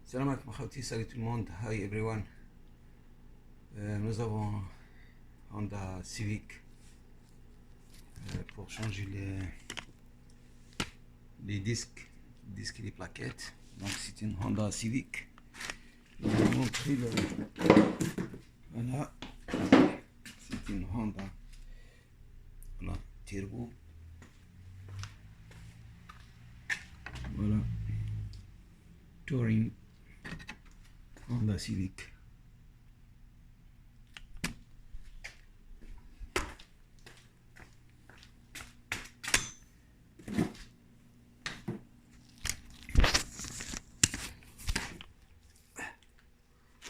Salam alaikum khawti, salut tout le monde, hi everyone. Nous avons Honda Civic pour changer les disques et les plaquettes. Donc c'est une Honda Civic. Je vais vous montrer le. Voilà, c'est une Honda. Voilà, turbo. Voilà, Touring Honda Civic.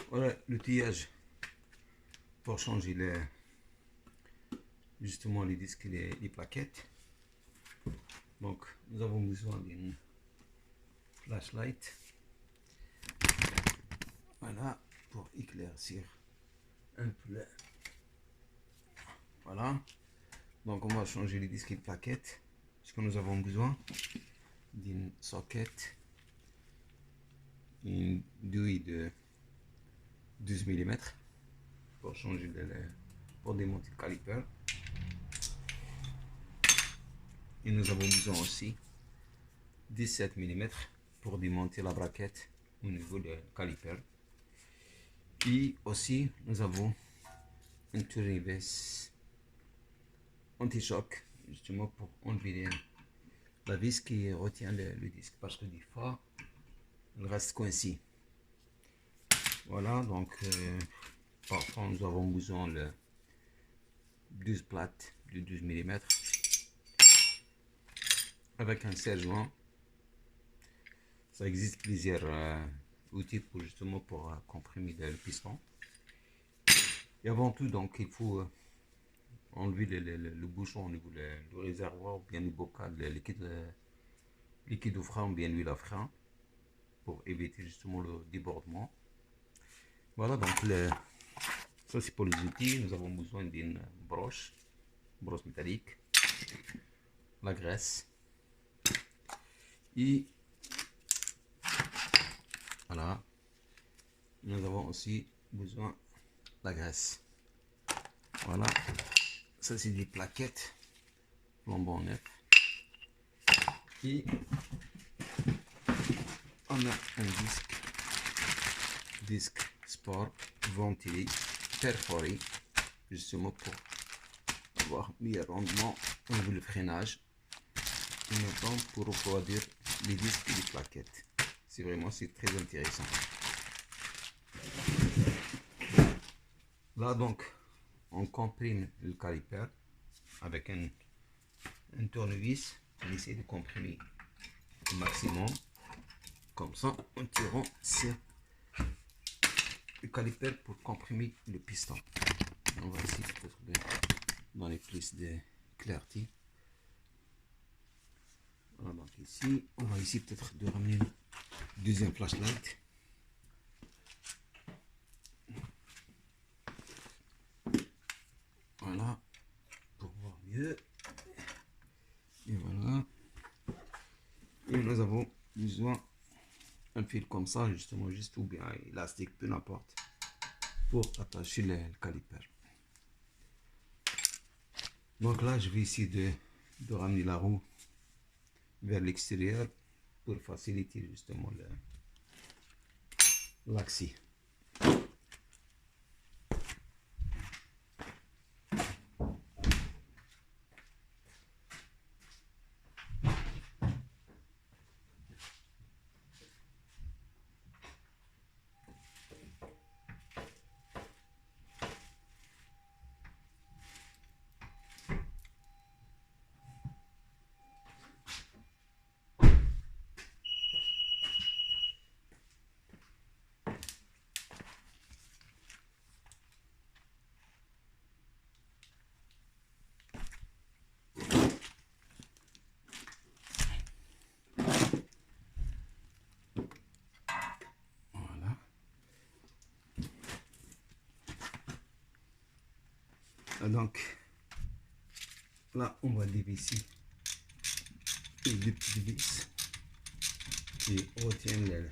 Voilà l'outillage pour changer justement les disques et les plaquettes. Donc nous avons besoin d'une flashlight, voilà, pour éclaircir un peu. Voilà, donc on va changer les disques et les plaquettes. Ce que nous avons besoin d'une socket, une douille de 12 mm pour changer pour démonter le caliper. Et nous avons besoin aussi 17 mm pour démonter la braquette au niveau du caliper. Et aussi nous avons un tournevis anti-choc justement pour enlever la vis qui retient le disque, parce que des fois il reste coincé. Voilà, donc parfois nous avons besoin de 12 plates de 12 mm avec un serre-joint. Ça existe plusieurs outils pour justement pour comprimer le piston. Et avant tout, donc il faut enlever le bouchon au niveau du réservoir ou bien du bocal de liquide au frein ou bien l'huile à frein pour éviter justement le débordement. Voilà, donc ça c'est pour les outils. Nous avons besoin d'une brosse métallique, la graisse et voilà, nous avons aussi besoin de la graisse. Voilà, ça c'est des plaquettes flambant neuf. Et on a un disque sport ventilé, perforé, justement pour avoir meilleur rendement au niveau du freinage, et maintenant pour refroidir les disques et les plaquettes. C'est vraiment, c'est très intéressant. Là donc on comprime le caliper avec un tournevis. On essaie de comprimer au maximum, comme ça en tirant sur le caliper pour comprimer le piston. On va essayer peut-être de donner plus de clarté. Voilà, donc ici on va essayer peut-être de ramener une deuxième flashlight. Voilà, pour voir mieux. Et voilà. Et nous avons besoin un fil comme ça, justement, juste ou bien élastique, peu n'importe, pour attacher le caliper. Donc là, je vais essayer de ramener la roue vers l'extérieur pour faciliter justement l'accès. Donc là, on va dévisser les deux petites vis qui retiennent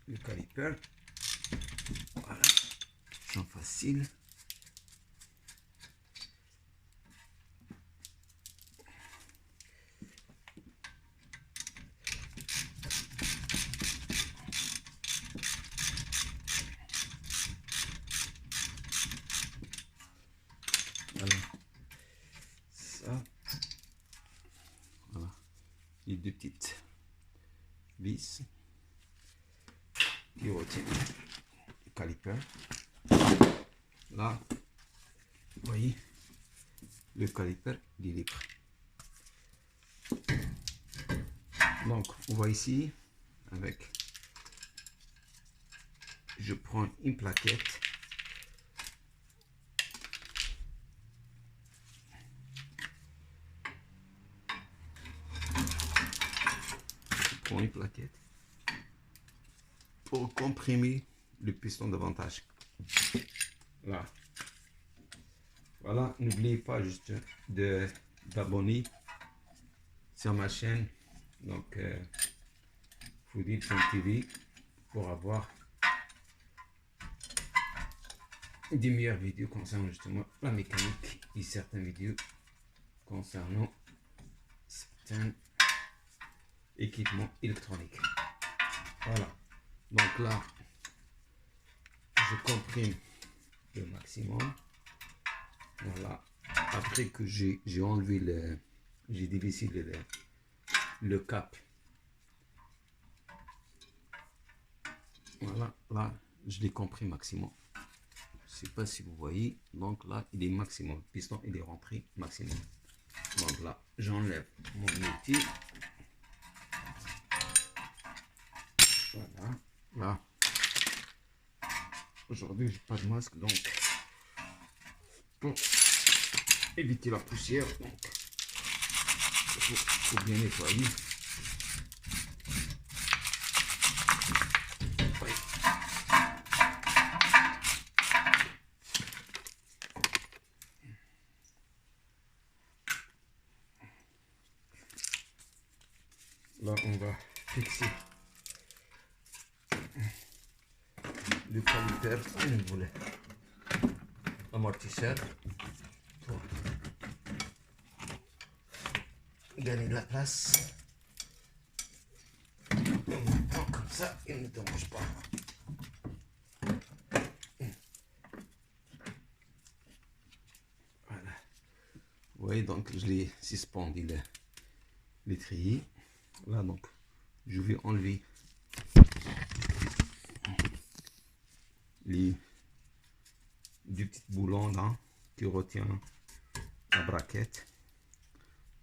le caliper. Voilà, champ facile. Voilà, ça, voilà, les deux petites vis qui retiennent le caliper. Là, vous voyez, le caliper il est libre. Donc, on voit ici, avec, je prends une plaquette. Une plaquette pour comprimer le piston davantage. Là, voilà, n'oubliez pas juste de d'abonner sur ma chaîne, donc Foodit.tv, pour avoir des meilleures vidéos concernant justement la mécanique et certaines vidéos concernant certains équipements électroniques. Voilà, donc là je comprime le maximum. Voilà, après que j'ai enlevé j'ai dévissé le cap. Voilà, là je l'ai comprime maximum. Je sais pas si vous voyez, donc là il est maximum, le piston il est rentré maximum. Donc là j'enlève mon outil. Voilà, là, aujourd'hui j'ai pas de masque, donc pour éviter la poussière, donc il faut bien nettoyer. Oui. Là on va fixer le caliper au niveau de l'amortisseur pour gagner de la place. On comme ça, il ne dérange pas. Voilà. Vous voyez, donc je l'ai suspendu l'étrier. Là donc je vais enlever les deux petits boulons là qui retient la braquette,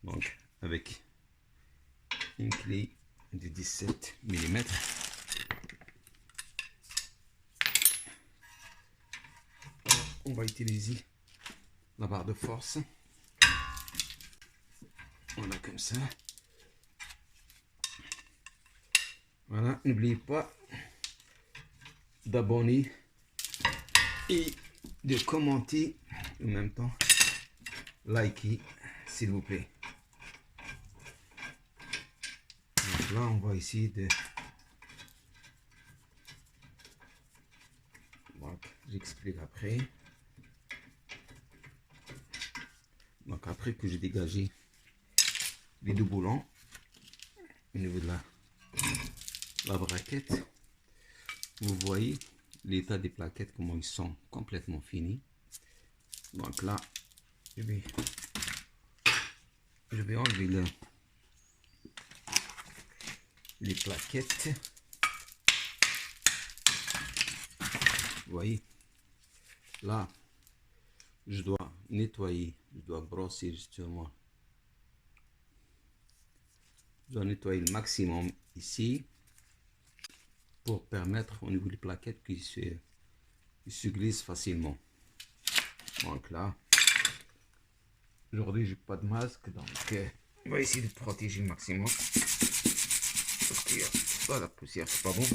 donc avec une clé de 17 mm. On va utiliser la barre de force. Voilà, comme ça. Voilà, n'oubliez pas d'abonner et de commenter, en même temps liker s'il vous plaît. Donc là on va essayer de, donc j'explique après. Donc après que j'ai dégagé les deux boulons au niveau de la braquette, vous voyez l'état des plaquettes, comment ils sont complètement finis. Donc là je vais enlever les plaquettes. Vous voyez, là je dois nettoyer, je dois brosser justement, je dois nettoyer le maximum ici pour permettre au niveau des plaquettes qu'ils se glissent facilement. Donc là aujourd'hui j'ai pas de masque, donc on va essayer de protéger le maximum parce qu'il y a pas la poussière, c'est pas bon.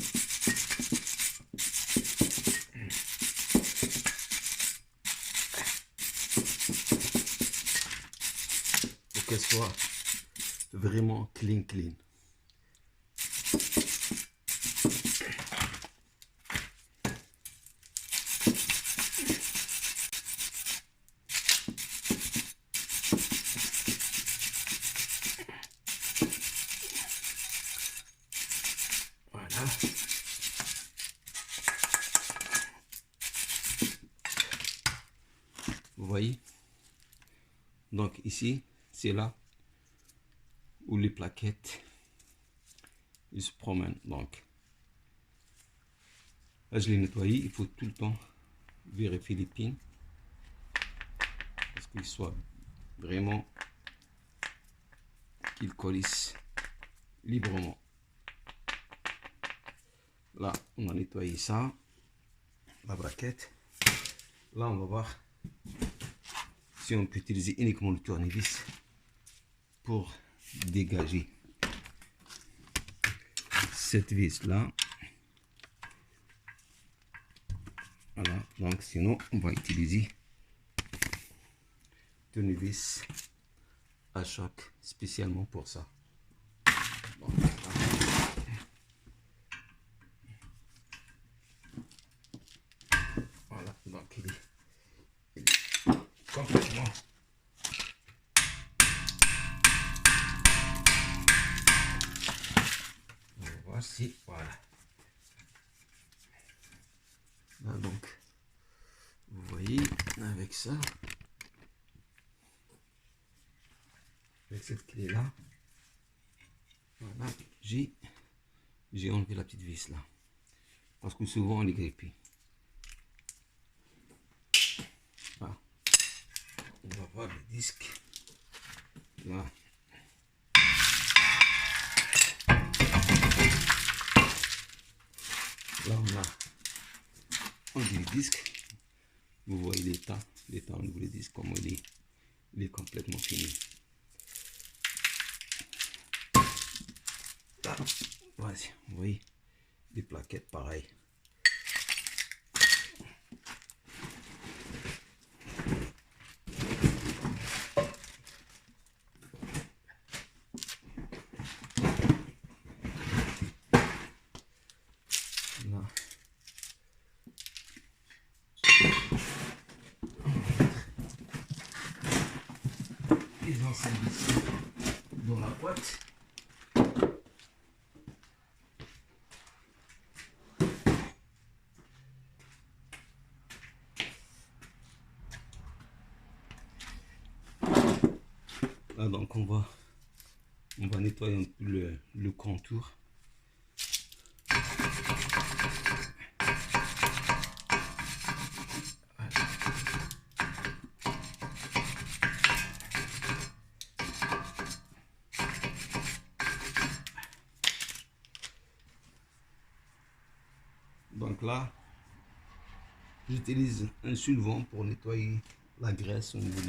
Pour qu'elle soit vraiment clean. Vous voyez? Donc ici, c'est là où les plaquettes ils se promènent. Donc là, je l'ai nettoyé. Il faut tout le temps vérifier les pins parce qu'ils soient vraiment qu'ils collissent librement. Là, on a nettoyé ça, la braquette. Là, on va voir si on peut utiliser uniquement le tournevis pour dégager cette vis là. Voilà, donc sinon on va utiliser tournevis à choc spécialement pour ça. Bon, voilà, donc il est complètement on va voir si voilà. Là, donc vous voyez avec ça, avec cette clé là, voilà, j'ai enlevé la petite vis là parce que souvent on est grippé. Voilà. On va voir le disque là. Là on a enlevé le disque. Vous voyez l'état au niveau du disque, comment il est complètement fini. Là, voici, vous voyez les plaquettes pareilles. Là. Les anciennes vis dans la boîte. Là, donc on va nettoyer un peu le contour. Donc là, j'utilise un solvant pour nettoyer la graisse au niveau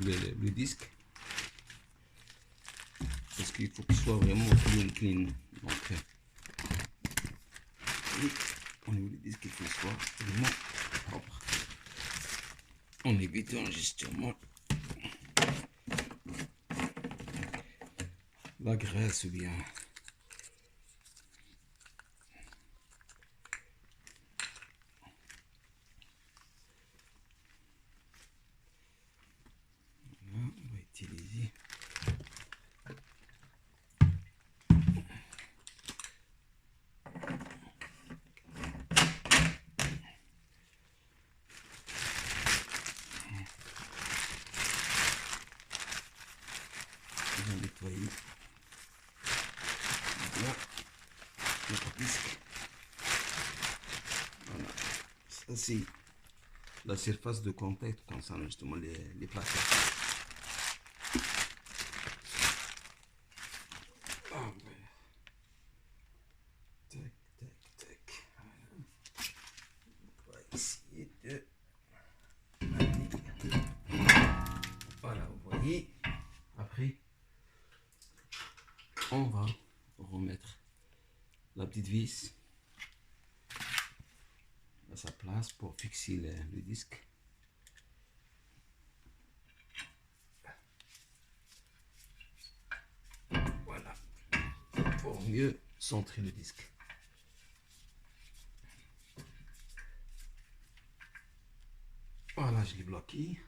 le disque. Parce qu'il faut qu'il soit vraiment clean. Donc, au niveau du disque, il faut qu'il soit vraiment propre. En évitant justement la graisse ou bien on va utiliser on va nettoyer là notre disque. Voilà, ça c'est la surface de contact concernant justement les plaquettes. On va essayer de... Voilà, vous voyez. Après, on va remettre la petite vis à sa place pour fixer le disque. Voilà, pour mieux centrer le disque. Voilà, je l'ai bloqué.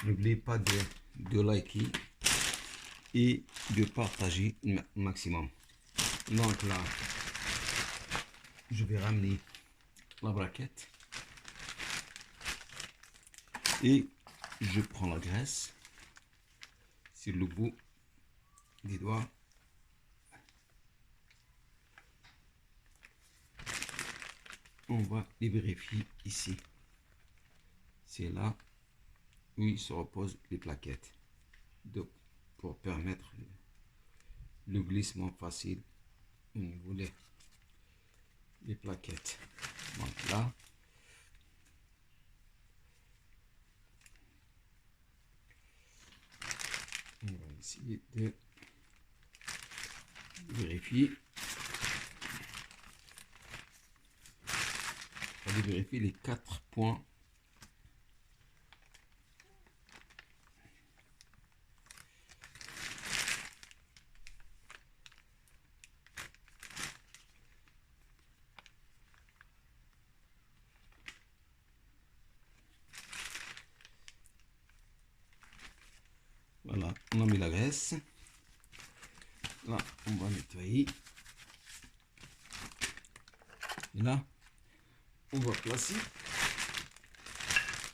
N'oubliez pas de liker et de partager au maximum. Donc là, je vais ramener la braquette et je prends la graisse sur le bout des doigts. On va les vérifier ici. C'est là où il se reposent les plaquettes. Donc, pour permettre le glissement facile au niveau des plaquettes. Donc là, on va essayer de vérifier. On va vérifier les 4 points. Voilà, on a mis la graisse. Là, on va nettoyer. Et là, on va placer.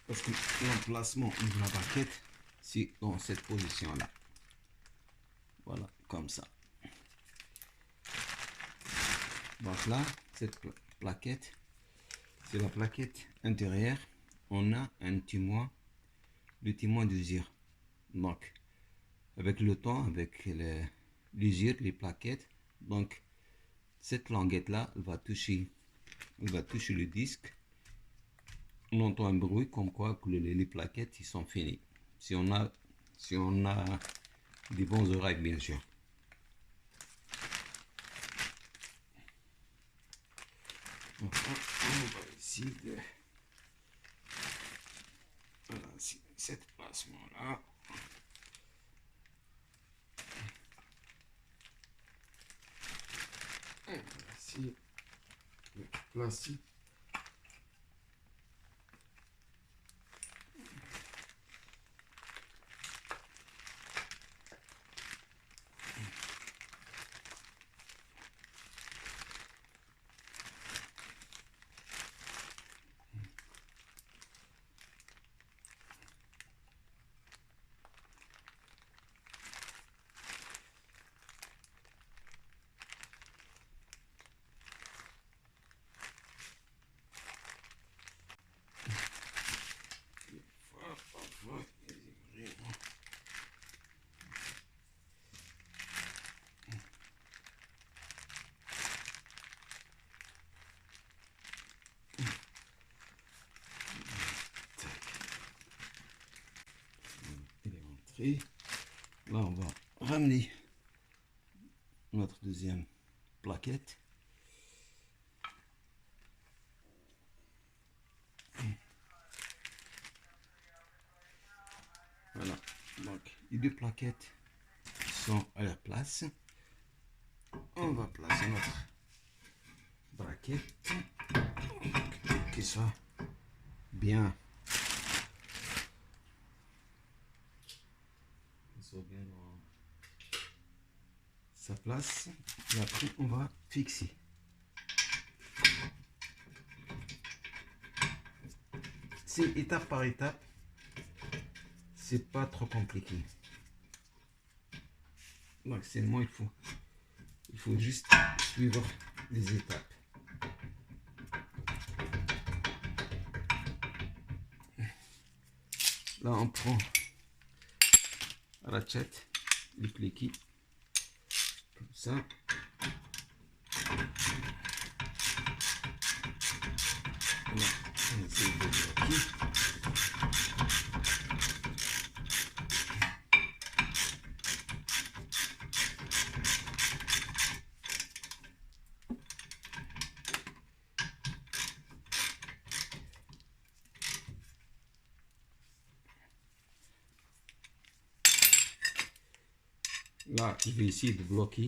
Parce que l'emplacement de la braquette, c'est dans cette position-là. Voilà, comme ça. Donc là, cette plaquette, c'est la plaquette intérieure. On a un témoin, le témoin d'usure. Donc, avec le temps, avec l'usure, les plaquettes, donc cette languette-là va toucher le disque. On entend un bruit comme quoi que les plaquettes ils sont finies. Si on a des bons oreilles, bien sûr. Donc, on va essayer de... Voilà, cette placement-là. On va essayer de placer. Et là, on va ramener notre deuxième plaquette. Voilà, donc les deux plaquettes sont à leur place. On va placer notre braquette qui soit bien, dans sa place. Et après, on va fixer. C'est étape par étape. C'est pas trop compliqué. Maximum, il faut juste suivre les étapes. Là, on prend la ratchet, le cliquet, comme ça. Là, on essaie de bloquer. Là, je vais essayer de bloquer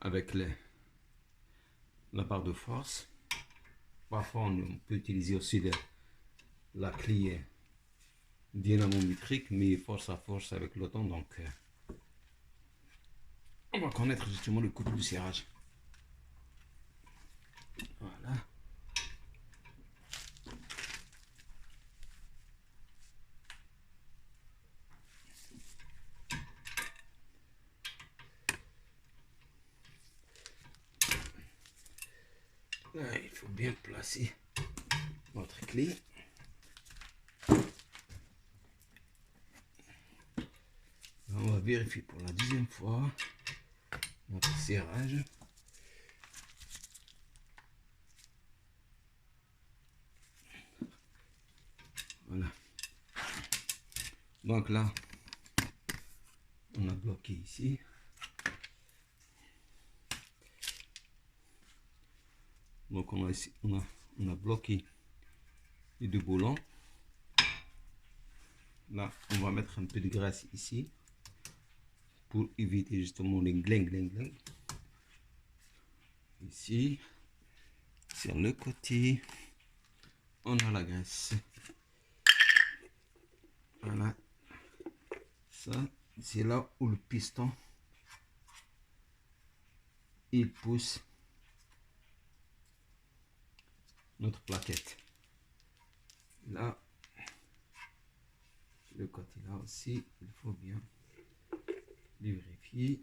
avec la barre de force. Parfois, on peut utiliser aussi la clé dynamométrique, mais force à force avec le temps. Donc, on va connaître justement le couple du serrage. Voilà. Là, il faut bien placer notre clé. On va vérifier pour la 10e fois notre serrage. Voilà. Donc là, on a bloqué ici. Donc on a bloqué les deux boulons. Là, on va mettre un peu de graisse ici pour éviter justement les gling. Ici, sur le côté, on a la graisse. Voilà. Ça, c'est là où le piston il pousse notre plaquette. Là, le côté là aussi, il faut bien les vérifier.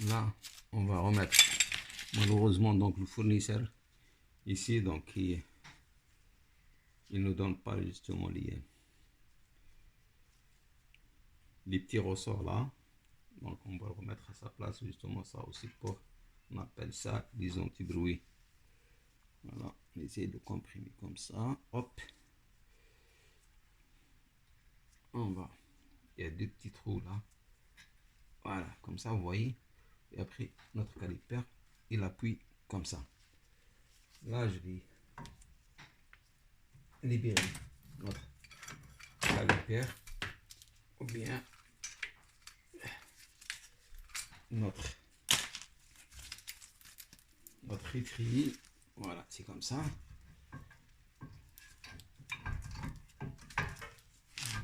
Là, on va remettre malheureusement donc le fournisseur ici, donc il ne donne pas justement les petits ressorts là. Donc on va le remettre à sa place justement, ça aussi pour, on appelle ça des anti-bruits. Voilà, on essaie de comprimer comme ça, hop. On va, il y a deux petits trous là. Voilà, comme ça vous voyez. Et après notre caliper, il appuie comme ça. Là je vais libérer notre caliper ou bien notre étrier. Voilà, c'est comme ça.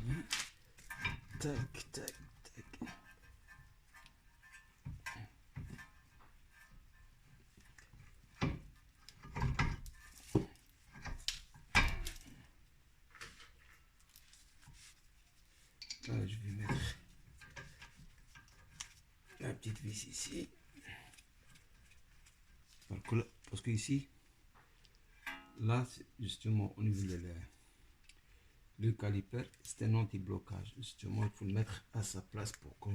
Voilà. Tac, tac, tac. Là, je vais mettre la petite vis ici. Parce que ici, là, justement, au niveau de le caliper, c'est un anti-blocage. Justement, il faut le mettre à sa place pour que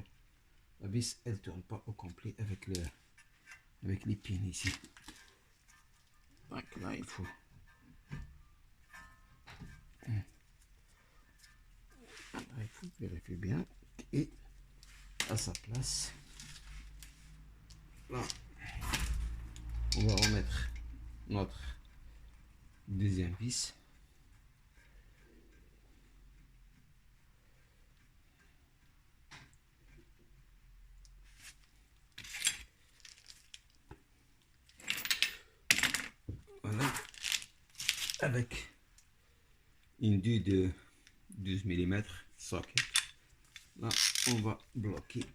la vis, elle ne tourne pas au complet avec les pins ici. Donc là, il faut vérifier bien et à sa place. Là, on va remettre notre deuxième vis. Voilà, avec une due de 12 mm socket. Là, on va bloquer.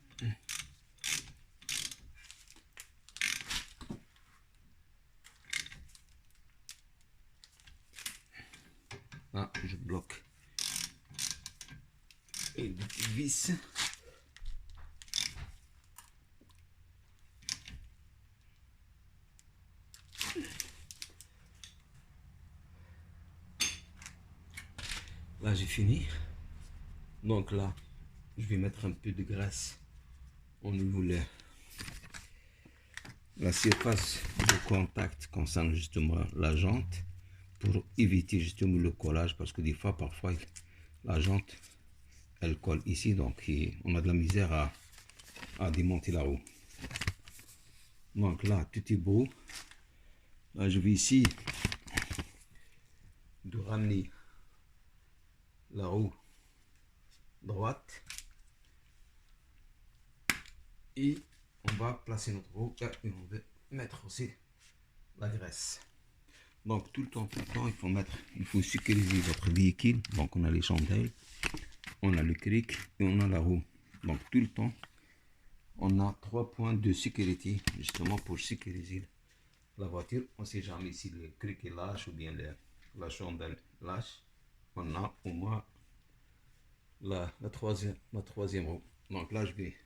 Là, je bloque. Et des petites vis. Là, j'ai fini. Donc là, je vais mettre un peu de graisse au niveau de la surface de contact concernant justement la jante pour éviter justement le collage, parce que des fois, parfois, la jante, elle colle ici, donc on a de la misère à démonter la roue. Donc là, tout est beau. Là, je vais ici de ramener la roue droite et on va placer notre roue et on va mettre aussi la graisse. Donc tout le temps, il faut sécuriser votre véhicule. Donc on a les chandelles, on a le cric et on a la roue. Donc tout le temps, on a 3 points de sécurité, justement pour sécuriser la voiture. On ne sait jamais si le cric est lâche ou bien la chandelle lâche. On a au moins la troisième roue. Donc là, je vais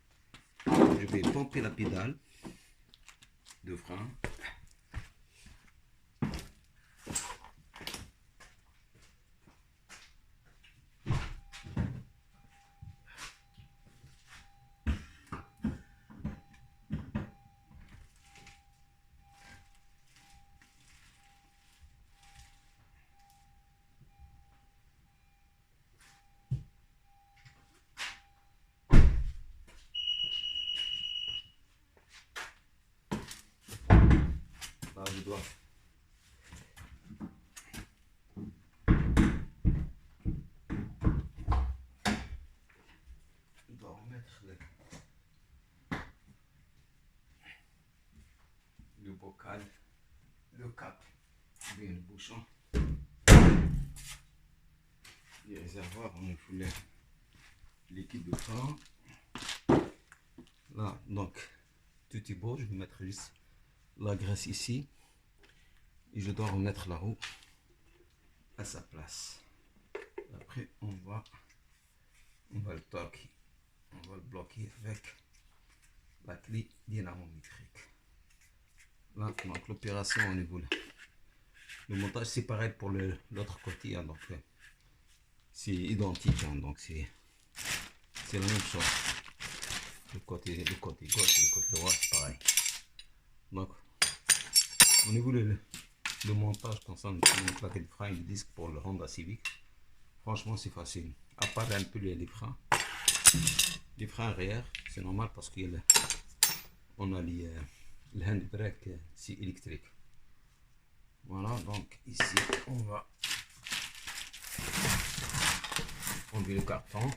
pomper la pédale de frein. Là, je dois remettre le bocal, le cap, bien le bouchon, les réservoirs, on est foulé liquide de frein. Là, donc, tout est beau. Je vais mettre juste la graisse ici. Et je dois remettre la roue à sa place. Après, on va le toquer. On va le bloquer avec la clé dynamométrique. Là, donc l'opération au niveau le montage, c'est pareil pour l'autre côté. Hein, donc, c'est identique. Hein, donc, c'est la même chose. Le côté gauche et le côté droit, c'est pareil. Donc, au niveau le montage concernant le plaquet de frein et le disque pour le Honda Civic, franchement, c'est facile. À part un peu les freins. Les freins arrière, c'est normal parce qu'on a le handbrake, c'est électrique. Voilà, donc ici, on va enlever le carton.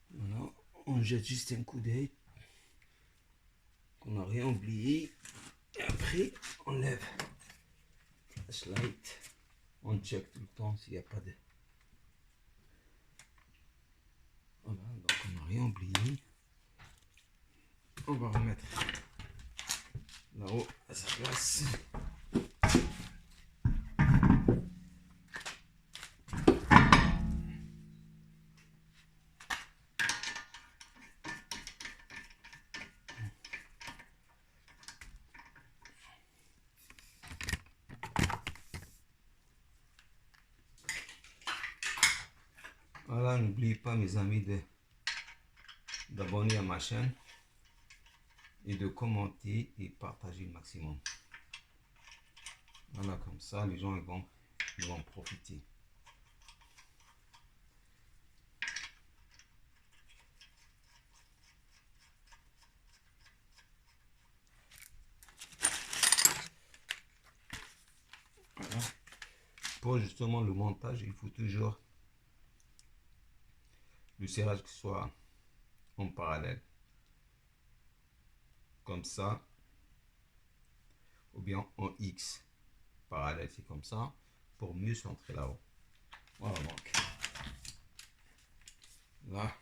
Voilà, on jette juste un coup d'œil qu'on n'a rien oublié. Et après, on lève la flashlight. On check tout le temps s'il n'y a pas de... Voilà, donc on n'a rien oublié. On va remettre là-haut à sa place. Voilà, n'oubliez pas mes amis d'abonner à ma chaîne et de commenter et partager le maximum. Voilà, comme ça les gens ils vont profiter. Voilà. Pour justement le montage, il faut toujours le serrage qui soit en parallèle. Comme ça. Ou bien en X. Parallèle, c'est comme ça. Pour mieux centrer là-haut. Voilà donc. Là.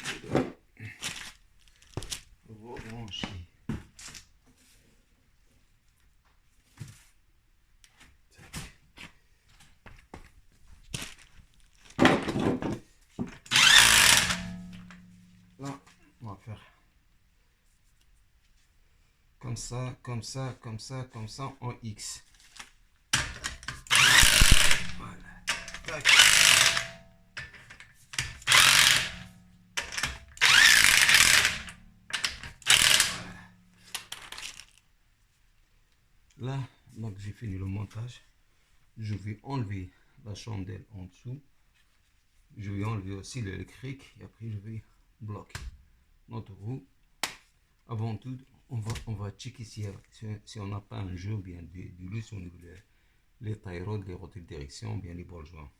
Je dois rebrancher. Là, on va faire comme ça, comme ça, comme ça, comme ça, en X. Voilà. Tac. Là, donc j'ai fini le montage. Je vais enlever la chandelle en dessous. Je vais enlever aussi l'électrique et après je vais bloquer notre roue. Avant tout, on va checker si on n'a pas un jeu ou bien du luxe au niveau les tie rods, les rotelles de direction, bien les ball joints.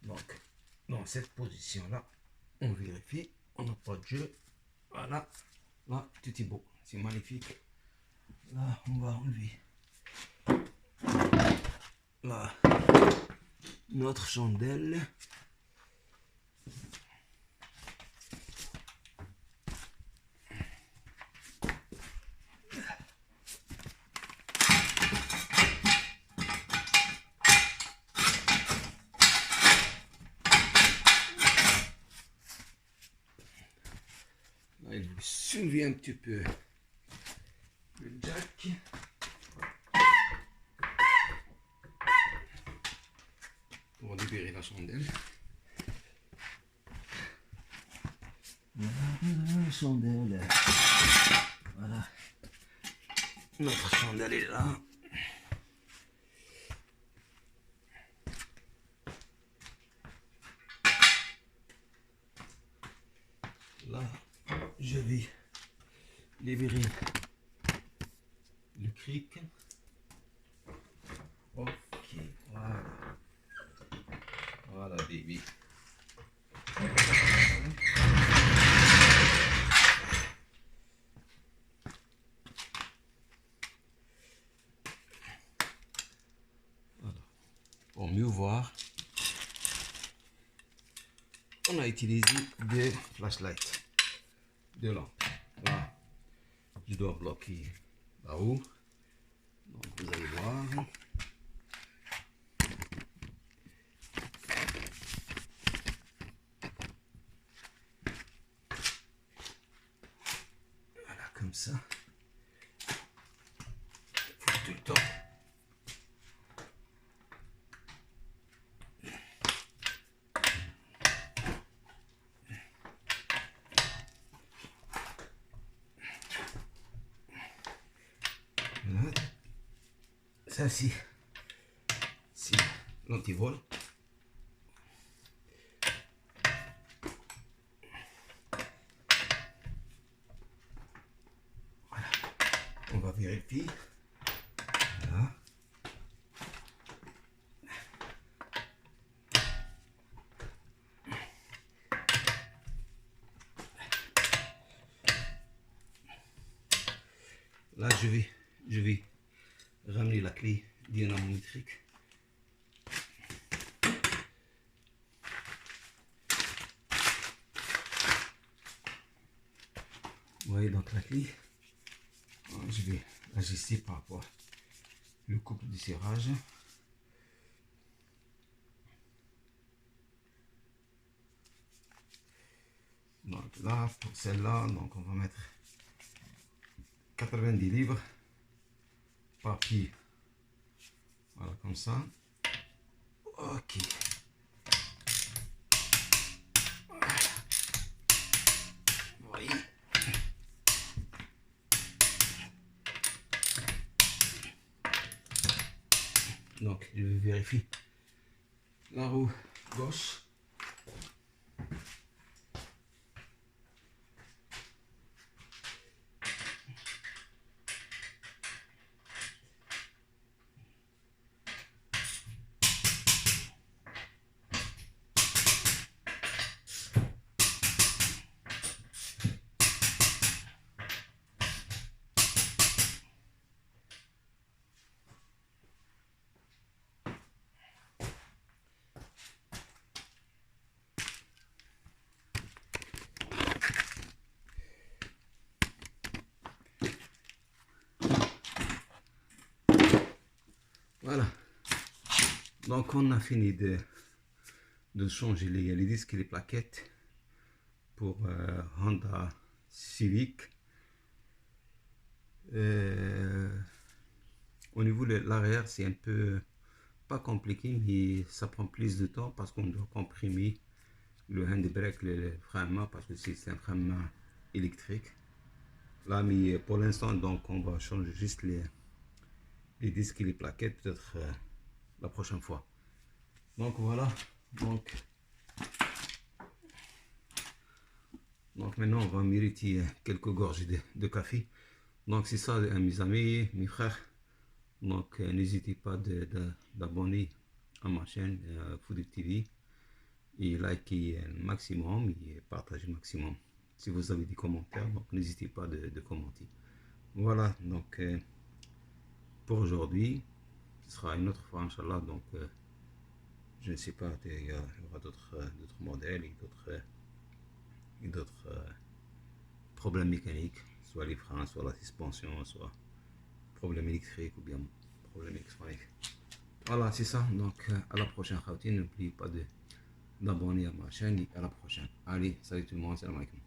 Donc, dans cette position-là, on vérifie, on n'a pas de jeu. Voilà, là, tout est beau, c'est magnifique. Là, on va enlever là, notre chandelle. Là, il vous soulevez un petit peu le jack. Pour libérer la chandelle. Voilà, la chandelle. Voilà. Notre chandelle est là. Là, je vais libérer le cric. Ok, voilà. Voilà, baby. Voilà. Pour mieux voir, on a utilisé des flashlights, deux lampes. Là, je dois bloquer là-haut. Donc, vous allez voir. Voilà, comme ça. Faut tout le temps. Voilà. Ça, c'est l'antivol. Voilà. On va vérifier. Voilà. Là, je vais ramener la clé dynamométrique. Vous voyez donc la clé. Je vais ajuster par rapport au couple de serrage. Donc là, pour celle-là, donc on va mettre 90 livres par pied. Voilà, comme ça. Ok. Voilà. Vous voyez. Donc, je vais vérifier la roue gauche. Voilà. Donc, on a fini de changer les disques et les plaquettes pour Honda Civic. Au niveau de l'arrière, c'est un peu pas compliqué, mais ça prend plus de temps parce qu'on doit comprimer le handbrake, le frein à main, parce que c'est un frein à main électrique. Là, mais pour l'instant, donc on va changer juste les disques et les plaquettes, peut-être la prochaine fois. Donc voilà, donc maintenant, on va mériter quelques gorgées de café. Donc, c'est ça, mes amis, mes frères. Donc, n'hésitez pas d'abonner à ma chaîne Foodie TV et likez le maximum et partagez le maximum. Si vous avez des commentaires, donc n'hésitez pas de commenter. Voilà, donc pour aujourd'hui, ce sera une autre fois, Inch'Allah. Donc, je ne sais pas, il y aura d'autres modèles et d'autres problèmes mécaniques, soit les freins, soit la suspension, soit problème électrique ou bien problème électronique. Voilà, c'est ça. Donc, à la prochaine, Khawti. N'oubliez pas d'abonner à ma chaîne et à la prochaine. Allez, salut tout le monde, salam alaikum.